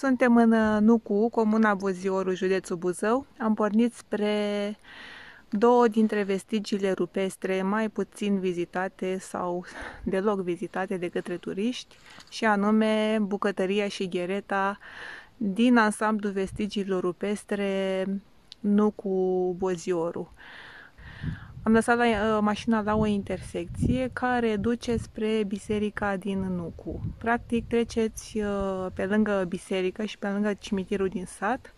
Suntem în Nucu, comuna Buzioru, județul Buzău. Am pornit spre două dintre vestigiile rupestre mai puțin vizitate sau deloc vizitate de către turiști, și anume Bucătăria și Ghereta din ansamblul vestigiilor rupestre Nucu Buzioru. Am lăsat mașina la o intersecție care duce spre biserica din Nucu. Practic treceți pe lângă biserică și pe lângă cimitirul din sat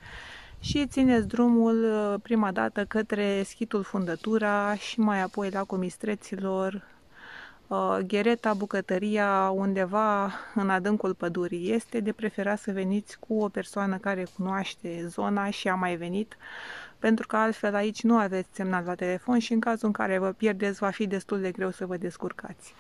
și țineți drumul prima dată către schitul Fundătura și mai apoi lacul Mistreților, Ghereta, Bucătăria, undeva în adâncul pădurii. Este de preferat să veniți cu o persoană care cunoaște zona și a mai venit, pentru că altfel aici nu aveți semnal la telefon și în cazul în care vă pierdeți va fi destul de greu să vă descurcați.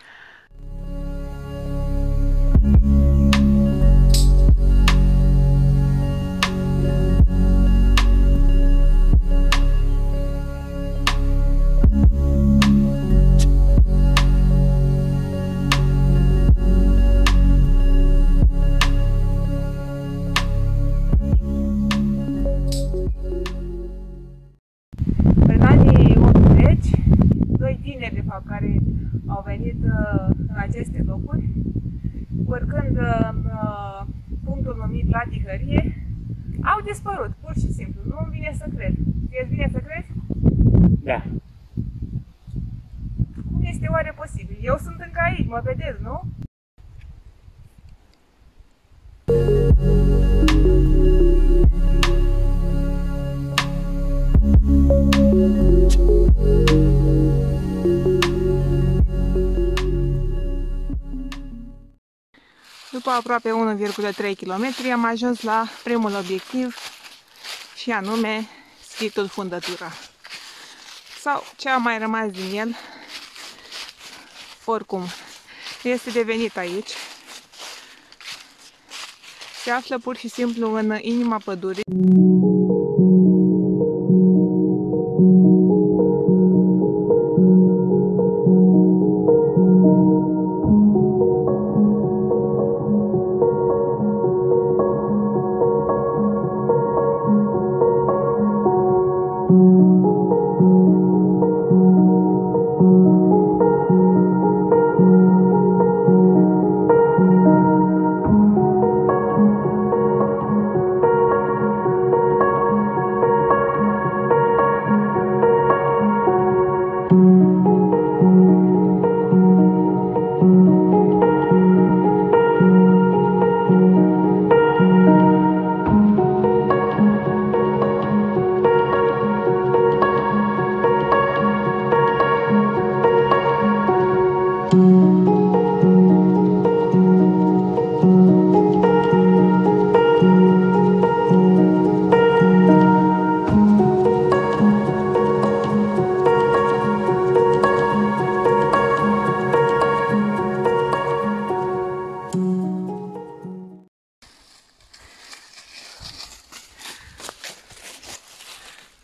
De fapt, care au venit în aceste locuri, urcând în punctul numit la Tihărie, au dispărut, pur și simplu. Nu-mi vine să cred. Ți-e vine să crezi? Da. Cum este oare posibil? Eu sunt încă aici, mă vedeți, nu? După aproape 1,3 km am ajuns la primul obiectiv, și anume schitul Fundătura, sau ce a mai rămas din el. Oricum, este de venit aici. Se află pur și simplu în inima pădurii.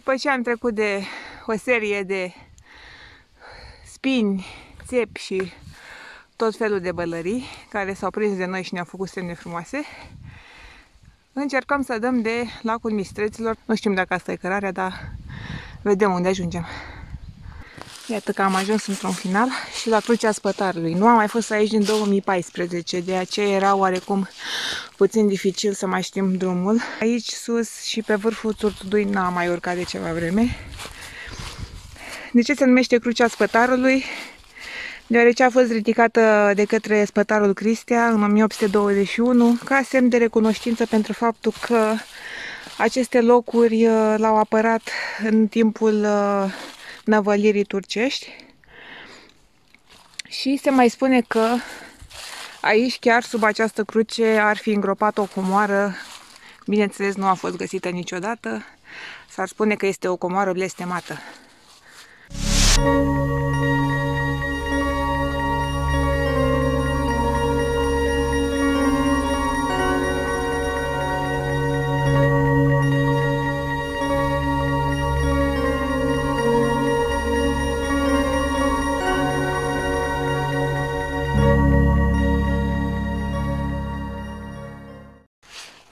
După ce am trecut de o serie de spini, țepi și tot felul de bălării care s-au prins de noi și ne-au făcut semne frumoase, încercăm să dăm de lacul Mistreților. Nu știm dacă asta e cărarea, dar vedem unde ajungem. Iată că am ajuns într-un final și la Crucea Spătarului. Nu am mai fost aici din 2014, de aceea era oarecum puțin dificil să mai știm drumul. Aici sus și pe vârful Țurtudui n-am mai urcat de ceva vreme. De ce se numește Crucea Spătarului? Deoarece a fost ridicată de către spătarul Cristea în 1821 ca semn de recunoștință pentru faptul că aceste locuri l-au apărat în timpul năvălirii turcești. Și se mai spune că aici, chiar sub această cruce, ar fi îngropat o comoară. Bineînțeles, nu a fost găsită niciodată. S-ar spune că este o comoară blestemată.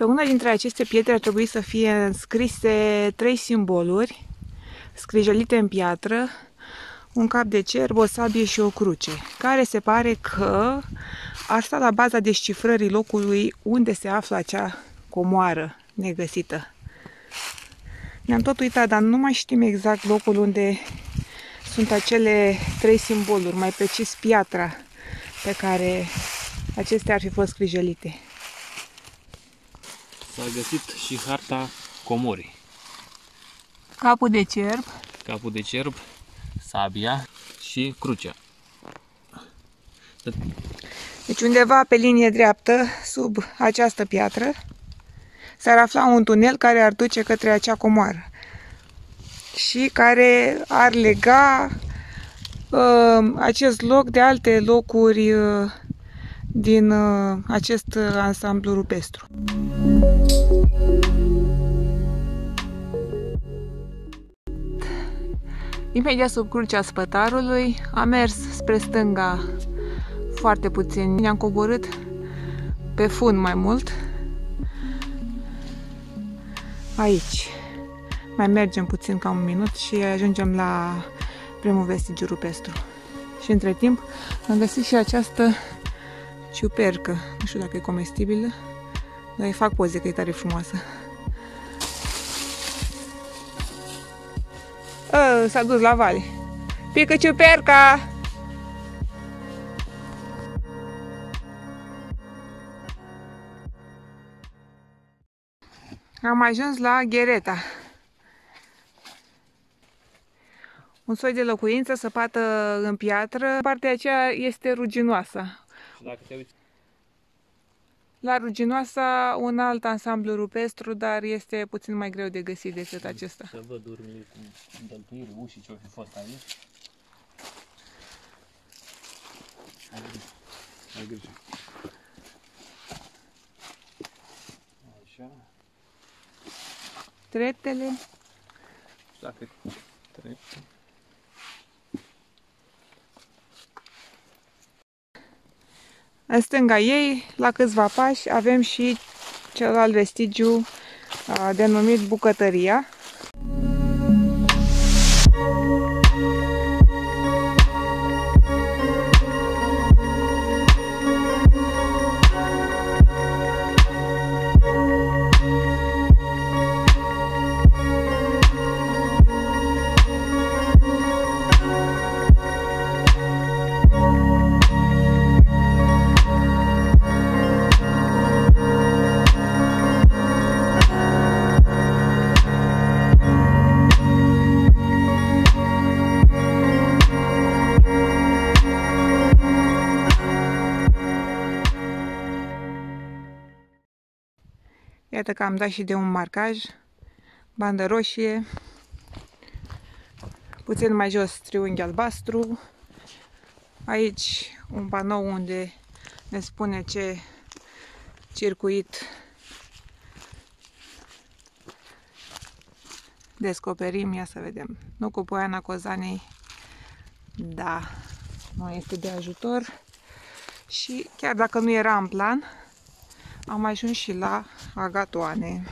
Pe una dintre aceste pietre ar trebui să fie înscrise 3 simboluri scrijelite în piatră, un cap de cerb, o sabie și o cruce, care se pare că ar sta la baza descifrării locului unde se află acea comoară negăsită. Ne-am tot uitat, dar nu mai știm exact locul unde sunt acele 3 simboluri, mai precis piatra pe care acestea ar fi fost scrijelite. S-a găsit și harta comorii. Capul de cerb. Capul de cerb, sabia și crucea. Deci undeva pe linie dreaptă, sub această piatră, s-ar afla un tunel care ar duce către acea comoară și care ar lega acest loc de alte locuri din acest ansamblu rupestru. Imediat sub crucea spătarului am mers spre stânga foarte puțin. Ne-am coborât pe fund mai mult. Aici. Mai mergem puțin, ca un minut, și ajungem la primul vestigiu rupestru. Și între timp am găsit și această ciupercă. Nu știu dacă e comestibilă, dar îi fac poze că e tare frumoasă. S-a dus la vale. Pică ciuperca! Am ajuns la Ghereta. Un soi de locuință săpată în piatră. Partea aceea este ruginoasă. Dacă te uiți... La ruginoasa un alt ansamblu rupestru, dar este puțin mai greu de găsit decât acesta. Să văd urmele cu dăltuiri, ușii ce-au fi fost aici. Ai grijă. Așa. Treptele. Dacă trepte. În stânga ei, la câțiva pași, avem și celălalt vestigiu denumit bucătăria. Iată că am dat și de un marcaj, bandă roșie, puțin mai jos triunghi albastru, aici un panou unde ne spune ce circuit descoperim. Ia să vedem. Nu cu Poiana Cozanei, da, nu este de ajutor. Și chiar dacă nu era în plan, am ajuns și la Agatoane.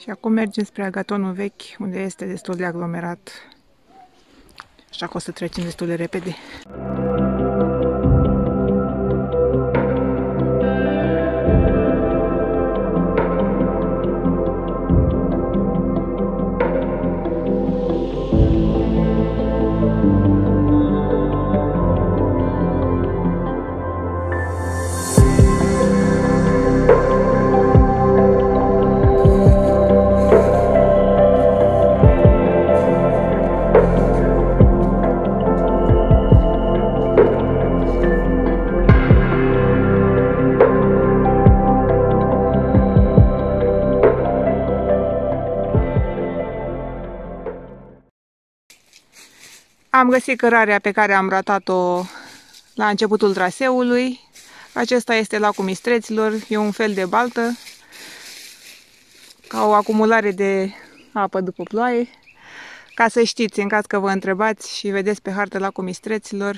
Și acum mergem spre Agatonul Vechi, unde este destul de aglomerat. Așa că o să trecem destul de repede. Am găsit cărarea pe care am ratat-o la începutul traseului. Acesta este lacul Mistreților, e un fel de baltă, ca o acumulare de apă după ploaie. Ca să știți, în caz că vă întrebați și vedeți pe hartă lacul Mistreților.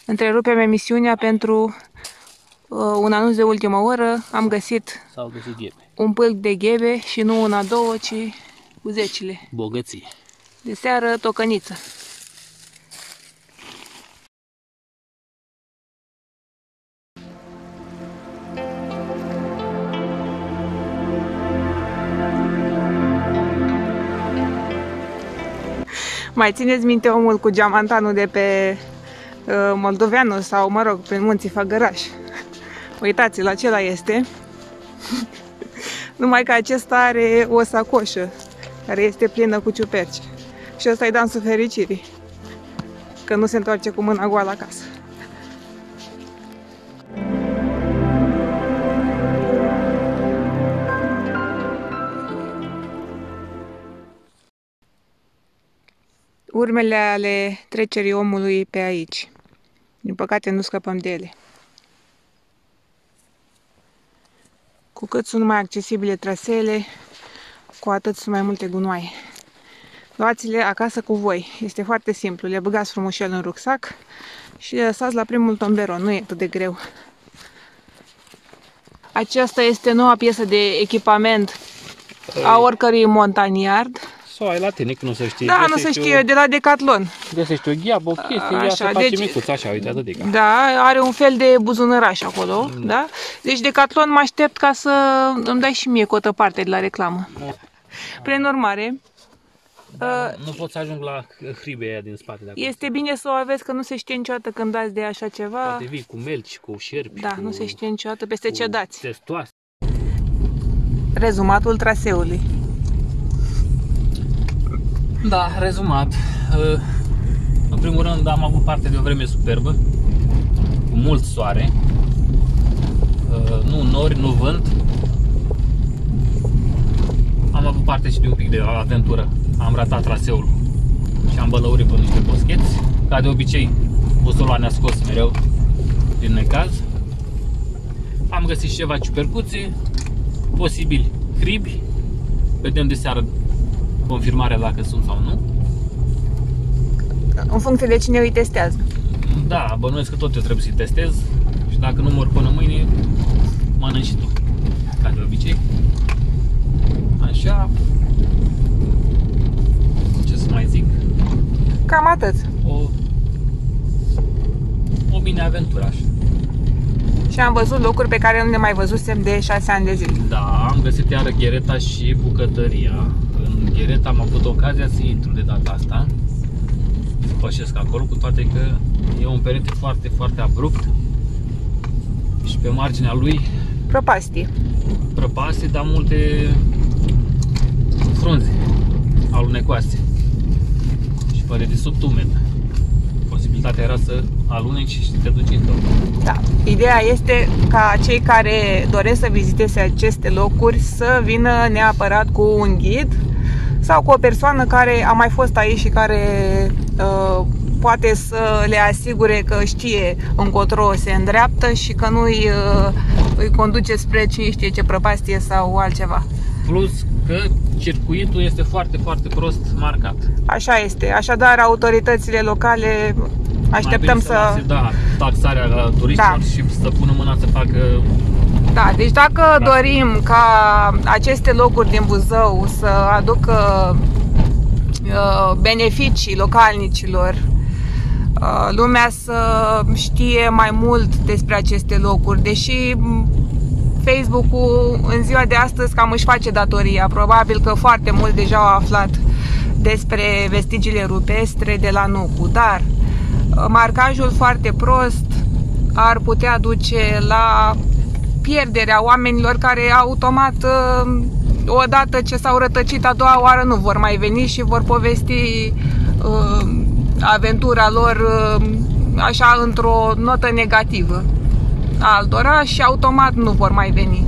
Întrerupem emisiunea pentru un anunț de ultimă oră. Am găsit un pâlc de ghebe și nu una, două, ci cu zecile. Bogăție. De seară, tocăniță. Mai țineți minte omul cu geamantanul de pe Moldoveanu sau, mă rog, prin munții Făgăraș? Uitați-l, acela este. Numai că acesta are o sacoșă care este plină cu ciuperci. Și ăsta-i dansul fericirii, că nu se întoarce cu mâna goală acasă. Urmele ale trecerii omului pe aici. Din păcate nu scăpăm de ele. Cu cât sunt mai accesibile traseele, cu atât sunt mai multe gunoaie. Luați-le acasă cu voi. Este foarte simplu. Le băgați frumușel în rucsac și le lăsați la primul tomberon. Nu e atât de greu. Aceasta este noua piesă de echipament a oricărui montaniard. Sau ai la tine, că nu se știe. Da, nu se știe, de la Decathlon. Găsești o gheabă, o chestie, ea se face micuță, așa, uite, atât de ca. Da, are un fel de buzunăraș acolo, da? Deci Decathlon mă aștept ca să îmi dai și mie cotă parte de la reclamă. Prin urmare, nu pot să ajung la hribe aia din spate. Este bine să o aveți, că nu se știe niciodată când dați de așa ceva. Poate vii cu melci, cu șerpi. Da, nu se știe niciodată peste ce dați. Testoase. Rezumatul traseului. Da, rezumat. În primul rând am avut parte de o vreme superbă, cu mult soare, nu nori, nu vânt. Am avut parte și de un pic de aventură. Am ratat traseul și am bălăurit pe niște boscheți. Ca de obicei, busola ne-a scos mereu din necaz. Am găsit și ceva ciupercuțe, posibil cribi. Vedem de seară confirmarea dacă sunt sau nu. În funcție de cine îi testează. Da, bănuiesc că tot eu trebuie să-i testez. Și dacă nu mor până mâine, mănânci și tu. Ca de obicei. Așa. Ce să mai zic? Cam atât. O mini-aventură așa. Și am văzut locuri pe care nu le mai văzusem de 6 ani de zile. Da, am găsit iară Ghereta și bucătăria. În Ghereta am avut ocazia să intru de data asta. Să pășesc acolo, cu toate că e un perete foarte, foarte abrupt. Și pe marginea lui prăpastie. Prăpastie, dar multe frunze alunecoase. Și pare de sub umed. Posibilitatea era să aluneci și te duci în tot. Da. Ideea este ca cei care doresc să viziteze aceste locuri să vină neapărat cu un ghid sau cu o persoană care a mai fost aici și care poate să le asigure că știe încotro se îndreaptă și că nu îi conduce spre cine știe ce prăpastie sau altceva. Plus că circuitul este foarte, foarte prost marcat. Așa este. Așadar, autoritățile locale așteptăm să... Da, taxarea turiștilor și să pună mâna să facă... Da, deci dacă dorim ca aceste locuri din Buzău să aducă beneficii localnicilor, lumea să știe mai mult despre aceste locuri, deși Facebook-ul în ziua de astăzi cam își face datoria. Probabil că foarte mult deja au aflat despre vestigiile rupestre de la Nucu, dar marcajul foarte prost ar putea duce la pierderea oamenilor care automat, odată ce s-au rătăcit a doua oară, nu vor mai veni și vor povesti aventura lor așa într-o notă negativă altora și automat nu vor mai veni.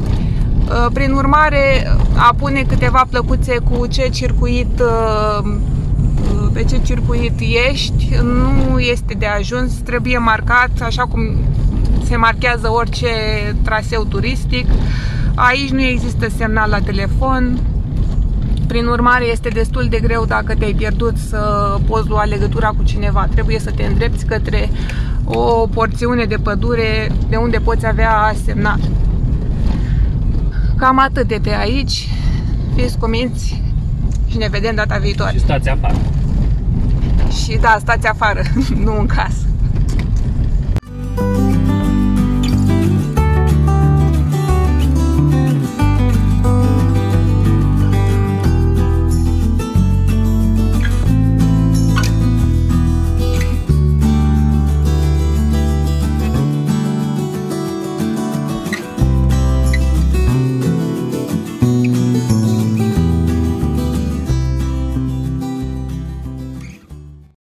Prin urmare, a pune câteva plăcuțe cu ce circuit, pe ce circuit ești nu este de ajuns, trebuie marcat așa cum se marchează orice traseu turistic. Aici nu există semnal la telefon. Prin urmare, este destul de greu dacă te-ai pierdut să poți lua legătura cu cineva. Trebuie să te îndrepți către o porțiune de pădure de unde poți avea semnal. Cam atât de pe aici. Fiți cuminți și ne vedem data viitoare. Și stați afară. Și da, stați afară, nu în casă.